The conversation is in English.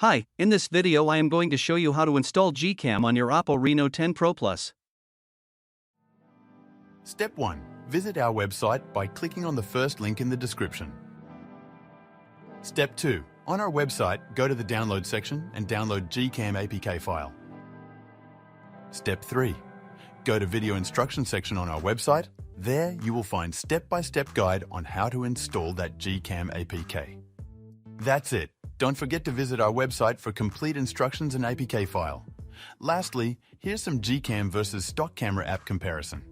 Hi, in this video I am going to show you how to install GCam on your Oppo Reno 10 Pro Plus. Step 1. Visit our website by clicking on the first link in the description. Step 2. On our website, go to the download section and download GCam APK file. Step 3. Go to video instruction section on our website. There you will find step-by-step guide on how to install that GCam APK. That's it. Don't forget to visit our website for complete instructions and APK file. Lastly, here's some GCam versus stock camera app comparison.